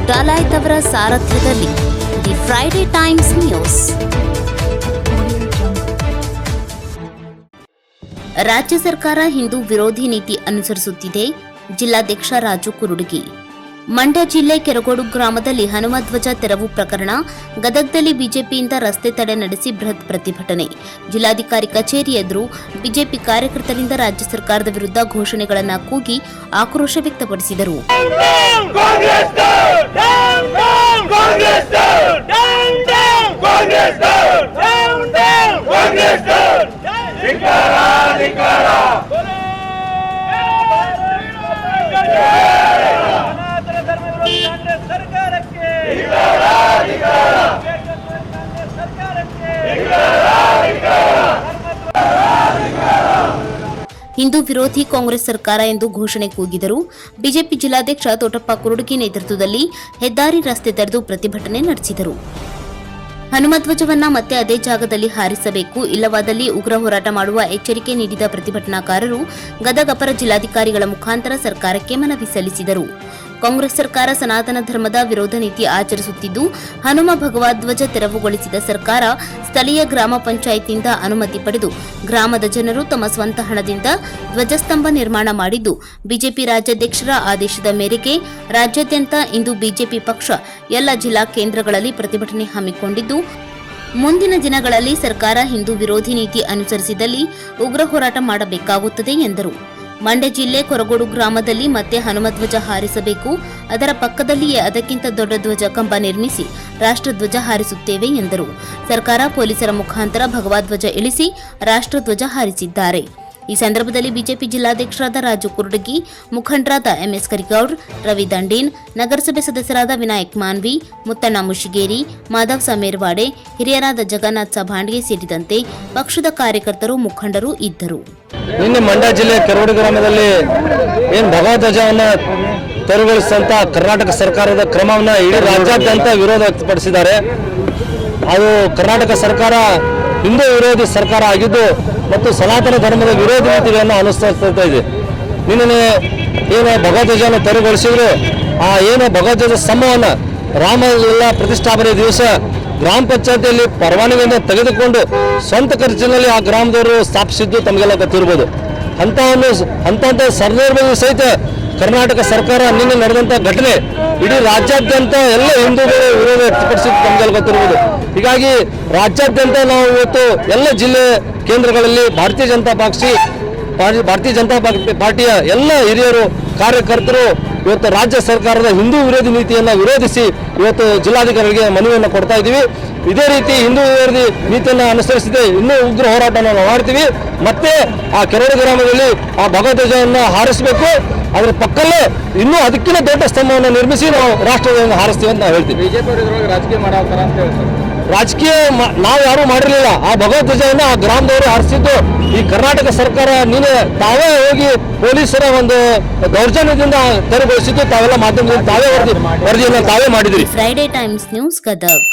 ಡಾಲಾಯ್ತ್ ಅವರ ಸಾರಥ್ಯದಲ್ಲಿ the Friday times news. ರಾಜ್ಯ ಸರ್ಕಾರ ಹಿಂದೂ ವಿರೋಧಿ ನೀತಿ ಅನುಸರಿಸುತ್ತಿದೆ. ಜಿಲ್ಲಾಧ್ಯಕ್ಷ ರಾಜು ಕುರುಡಗಿ. ಮಂಡ್ಯ ಜಿಲ್ಲೆ ಕೆರಗೋಡು ಗ್ರಾಮದಲ್ಲಿ ಹನುಮಧ್ವಜ ತೆರವು ಪ್ರಕರಣ. ಗದಗದಲ್ಲಿ ಬಿಜೆಪಿಯಿಂದ ರಸ್ತೆ ತಡೆ ನಡೆಸಿ ಬೃಹತ್ ಪ್ರತಿಭಟನೆ. ಜಿಲ್ಲಾಧಿಕಾರಿ ಕಚೇರಿ ಎದುರು ಬಿಜೆಪಿ ಕಾರ್ಯಕರ್ತರಿಂದ ರಾಜ್ಯ ಸರ್ಕಾರದ ವಿರುದ್ಧ ಘೋಷಣೆಗಳನ್ನು ಕೂಗಿ ಆಕ್ರೋಶ ವ್ಯಕ್ತಪಡಿಸಿದರು. ಹಿಂದೂ ವಿರೋಧಿ ಕಾಂಗ್ರೆಸ್ ಸರ್ಕಾರ ಎಂದು ಘೋಷಣೆ ಕೂಗಿದರು. ಬಿಜೆಪಿ ಜಿಲ್ಲಾಧ್ಯಕ್ಷ ತೋಟಪ್ಪ ಕುರುಡಗಿ ನೇತೃತ್ವದಲ್ಲಿ ಹೆದ್ದಾರಿ ರಸ್ತೆ ತಡೆದು ಪ್ರತಿಭಟನೆ ನಡೆಸಿದರು. ಹನುಮಧ್ವಜವನ್ನ ಮತ್ತೆ ಅದೇ ಜಾಗದಲ್ಲಿ ಹಾರಿಸಬೇಕು, ಇಲ್ಲವಾದಲ್ಲಿ ಉಗ್ರ ಹೋರಾಟ ಮಾಡುವ ಎಚ್ಚರಿಕೆ ನೀಡಿದ ಪ್ರತಿಭಟನಾಕಾರರು ಗದಗ ಅಪರ ಜಿಲ್ಲಾಧಿಕಾರಿಗಳ ಮುಖಾಂತರ ಸರ್ಕಾರಕ್ಕೆ ಮನವಿ ಸಲ್ಲಿಸಿದರು. ಕಾಂಗ್ರೆಸ್ ಸರ್ಕಾರ ಸನಾತನ ಧರ್ಮದ ವಿರೋಧ ನೀತಿ ಆಚರಿಸುತ್ತಿದ್ದು, ಹನುಮ ಭಗವಧ್ವಜ ತೆರವುಗೊಳಿಸಿದ ಸರ್ಕಾರ ಸ್ಥಳೀಯ ಗ್ರಾಮ ಪಂಚಾಯತ್ನಿಂದ ಅನುಮತಿ ಪಡೆದು ಗ್ರಾಮದ ಜನರು ತಮ್ಮ ಸ್ವಂತ ಹಣದಿಂದ ಧ್ವಜಸ್ತಂಭ ನಿರ್ಮಾಣ ಮಾಡಿದ್ದು, ಬಿಜೆಪಿ ರಾಜ್ಯಾಧ್ಯಕ್ಷರ ಆದೇಶದ ಮೇರೆಗೆ ರಾಜ್ಯಾದ್ಯಂತ ಇಂದು ಬಿಜೆಪಿ ಪಕ್ಷ ಎಲ್ಲ ಜಿಲ್ಲಾ ಕೇಂದ್ರಗಳಲ್ಲಿ ಪ್ರತಿಭಟನೆ ಹಮ್ಮಿಕೊಂಡಿದ್ದು, ಮುಂದಿನ ದಿನಗಳಲ್ಲಿ ಸರ್ಕಾರ ಹಿಂದೂ ವಿರೋಧಿ ನೀತಿ ಅನುಸರಿಸಿದಲ್ಲಿ ಉಗ್ರ ಹೋರಾಟ ಮಾಡಬೇಕಾಗುತ್ತದೆ ಎಂದರು. ಮಂಡ್ಯ ಜಿಲ್ಲೆ ಕೊರಗೋಡು ಗ್ರಾಮದಲ್ಲಿ ಮತ್ತೆ ಹನುಮಧ್ವಜ ಹಾರಿಸಬೇಕು, ಅದರ ಪಕ್ಕದಲ್ಲಿಯೇ ಅದಕ್ಕಿಂತ ದೊಡ್ಡ ಧ್ವಜ ಕಂಬ ನಿರ್ಮಿಸಿ ರಾಷ್ಟ್ರಧ್ವಜ ಹಾರಿಸುತ್ತೇವೆ ಎಂದರು. ಸರ್ಕಾರ ಪೊಲೀಸರ ಮುಖಾಂತರ ಭಗವಧ್ವಜ ಇಳಿಸಿ ರಾಷ್ಟ್ರಧ್ವಜ ಹಾರಿಸಿದ್ದಾರೆ. ಈ ಸಂದರ್ಭದಲ್ಲಿ ಬಿಜೆಪಿ ಜಿಲ್ಲಾಧ್ಯಕ್ಷರಾದ ರಾಜು ಕುರುಡಗಿ, ಮುಖಂಡರಾದ ಎಂಎಸ್ ಕರಿಗೌಡ್, ರವಿ ದಂಡೇನ್, ನಗರಸಭೆ ಸದಸ್ಯರಾದ ವಿನಾಯಕ್ ಮಾನ್ವಿ, ಮುತ್ತಣ್ಣ ಮುಷಿಗೇರಿ, ಮಾಧವ್ ಸಮೇರ್ವಾಡೆ, ಹಿರಿಯರಾದ ಜಗನ್ನಾಥ್ ಸಭಾಂಡ್ಗೆ ಸೇರಿದಂತೆ ಪಕ್ಷದ ಕಾರ್ಯಕರ್ತರು, ಮುಖಂಡರು ಇದ್ದರು. ನಿನ್ನೆ ಮಂಡ್ಯ ಜಿಲ್ಲೆ ಕೆರಗೋಡು ಗ್ರಾಮದಲ್ಲಿ ಏನು ಭಗವಧ್ವಜವನ್ನು ತೆರವುಗೊಳಿಸಿದಂತ ಕರ್ನಾಟಕ ಸರ್ಕಾರದ ಕ್ರಮವನ್ನು ಇಡೀ ರಾಜ್ಯಾದ್ಯಂತ ವಿರೋಧ ವ್ಯಕ್ತಪಡಿಸಿದ್ದಾರೆ. ಅದು ಕರ್ನಾಟಕ ಸರ್ಕಾರ ಹಿಂದೂ ವಿರೋಧಿ ಸರ್ಕಾರ ಆಗಿದ್ದು ಮತ್ತು ಸನಾತನ ಧರ್ಮದ ವಿರೋಧಿ ನೀತಿಗಳನ್ನು ಅನುಸರಿಸ್ತಾ ಇದೆ. ನಿನ್ನೆ ಏನು ಭಗವಧ್ವಜವನ್ನು ತೆರವುಗೊಳಿಸಿದ್ರು, ಆ ಏನು ಭಗವಧ್ವಜ ಸ್ತಂಭವನ್ನು ರಾಮಲಲ್ಲಾ ಪ್ರತಿಷ್ಠಾಪನೆ ದಿವಸ ಗ್ರಾಮ ಪಂಚಾಯತಿಯಲ್ಲಿ ಪರವಾನಗಿಯನ್ನು ತೆಗೆದುಕೊಂಡು ಸ್ವಂತ ಖರ್ಚಿನಲ್ಲಿ ಆ ಗ್ರಾಮದವರು ಸ್ಥಾಪಿಸಿದ್ದು ತಮಗೆಲ್ಲ ಗೊತ್ತಿರ್ಬೋದು. ಅಂಥ ಸಂದರ್ಭದಲ್ಲಿ ಸಹಿತ ಕರ್ನಾಟಕ ಸರ್ಕಾರ ನಿನ್ನೆ ನಡೆದಂಥ ಘಟನೆ ಇಡೀ ರಾಜ್ಯಾದ್ಯಂತ ಎಲ್ಲ ಹಿಂದೂಗಳು ವಿರೋಧ ವ್ಯಕ್ತಪಡಿಸಿದ್ದು ತಮಗೆಲ್ಲ ಗೊತ್ತಿರ್ಬೋದು. ಹೀಗಾಗಿ ರಾಜ್ಯಾದ್ಯಂತ ನಾವು ಇವತ್ತು ಎಲ್ಲ ಜಿಲ್ಲೆ ಕೇಂದ್ರಗಳಲ್ಲಿ ಭಾರತೀಯ ಜನತಾ ಪಾರ್ಟಿಯ ಎಲ್ಲ ಹಿರಿಯರು ಕಾರ್ಯಕರ್ತರು ಇವತ್ತು ರಾಜ್ಯ ಸರ್ಕಾರದ ಹಿಂದೂ ವಿರೋಧಿ ನೀತಿಯನ್ನು ವಿರೋಧಿಸಿ ಇವತ್ತು ಜಿಲ್ಲಾಧಿಕಾರಿಗಳಿಗೆ ಮನವಿಯನ್ನು ಕೊಡ್ತಾ ಇದ್ದೀವಿ. ಇದೇ ರೀತಿ ಹಿಂದೂ ವಿರೋಧಿ ನೀತಿಯನ್ನು ಅನುಸರಿಸಿದೆ ಇನ್ನೂ ಉಗ್ರ ಹೋರಾಟವನ್ನು ನಾವು ಮಾಡ್ತೀವಿ. ಮತ್ತೆ ಆ ಕೆರಗೋಡು ಗ್ರಾಮದಲ್ಲಿ ಆ ಭಗವಧ್ವಜವನ್ನು ಹಾರಿಸಬೇಕು, ಅದರ ಪಕ್ಕಲ್ಲೇ ಇನ್ನೂ ಅದಕ್ಕಿಂತ ದೊಡ್ಡ ಸ್ತಂಭವನ್ನು ನಿರ್ಮಿಸಿ ನಾವು ರಾಷ್ಟ್ರಧ್ವಜವನ್ನು ಹಾರಿಸ್ತೀವಿ ಅಂತ ನಾವು ಹೇಳ್ತೀವಿ. ಬಿಜೆಪಿ ರಾಜಕೀಯ ಮಾಡಾಕ್ತಾರ ಅಂತ ಹೇಳ್ತಾರೆ. ರಾಜಕೀಯ ನಾವು ಯಾರೂ ಮಾಡಿರಲಿಲ್ಲ. ಆ ಭಗವಧ್ವಜವನ್ನು ಆ ಗ್ರಾಮದವರು ಹಾರಿಸಿದ್ದು ಈ ಕರ್ನಾಟಕ ಸರ್ಕಾರ ನೀನೆ ತಾವೇ ಹೋಗಿ ಪೊಲೀಸರ ಒಂದು ದೌರ್ಜನ್ಯದಿಂದ ತೆರವುಗೊಳಿಸಿದ್ದು ತಾವೆಲ್ಲ ಮಾಧ್ಯಮದಲ್ಲಿ ತಾವೇ ವರದಿಯನ್ನು ತಾವೇ ಮಾಡಿದ್ರಿ. Friday times news Gadag.